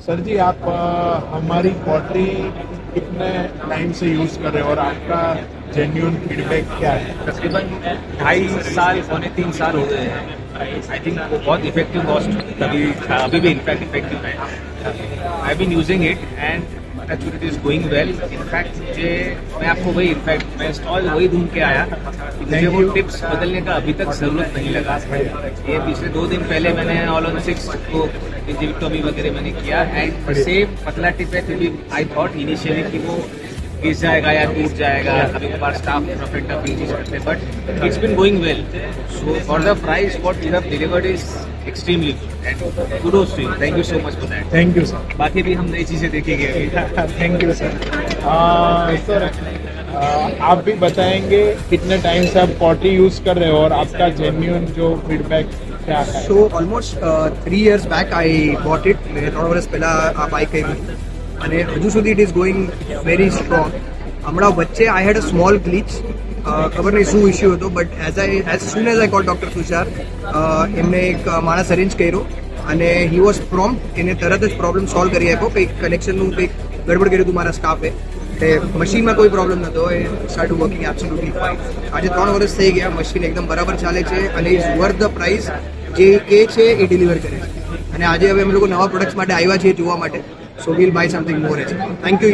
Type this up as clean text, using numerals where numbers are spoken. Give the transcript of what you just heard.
Sir जी, आप हमारी pottery कितने टाइम से यूज़ कर रहे हो और आपका जेन्युइन फीडबैक क्या है? तकरीबन 2.5 साल 3 साल हो गए हैं। आई थिंक वो बहुत इफेक्टिव कॉस्ट तभी था, अभी भी इनफैक्ट इफेक्टिव है। I been using it and actually it is going well. In fact मुझे मैं आपको वही इनफैक्ट मैं स्टॉल वही ढूंढ के आया कि मुझे वो टिप्स बदलने का अभी तक जरूरत नहीं लगा। ये पिछले 2 दिन पहले मैंने ऑल ऑन 6 को इंजेक्टोमी वगैरह मैंने किया एंड सेम पतला टिप है। फिर भी आई थॉट इनिशियली कि वो गिर जाएगा या टूट जाएगा, कभी कभार स्टाफ परफेक्ट चीज करते हैं, but it's been going well. So for the price what you have delivered is extremely good and kudos to you. Thank you so much for that. Thank you sir. बाकी भी हम नई चीजें देखेंगे अभी। Thank you sir. सर, आप भी बताएंगे कितने टाइम से आप पॉटरी यूज़ कर रहे हो और आपका जेन्युइन जो फीडबैक क्या है? So almost 3 years back I bought it. મેં 3 વર્ષ પહેલા આ બાઇક કર્યું અને હજુ સુધી it is going very strong. હમણાં વચ્ચે આઈ હેડ અ સ્મોલ ગ્લિચ, ખબર નહીં શું ઇસ્યુ હતો, but as soon as I call doctor Tushar, એમને એક માણસ અરેન્જ કર્યો અને હી વોઝ પ્રોમ્પ્ટ. એને તરત જ પ્રોબ્લેમ સોલ્વ કરી આપ્યો. કંઈક કનેક્શનનું કંઈક ગડબડ કર્યું હતું મારા સ્ટાફે. મશીનમાં કોઈ પ્રોબ્લેમ નહોતો. એ સ્ટાર્ટ વર્કિંગ એબ્સોલ્યુટલી ફાઇન. આજે 3 વર્ષ થઈ ગયા, મશીન એકદમ બરાબર ચાલે છે અને ઇઝ વર્થ ધ પ્રાઇસ. જે કે છે એ ડિલિવર કરે છે અને આજે હવે અમે લોકો નવા પ્રોડક્ટ્સ માટે આવ્યા છીએ જોવા માટે. So will buy something more edge. Thank you.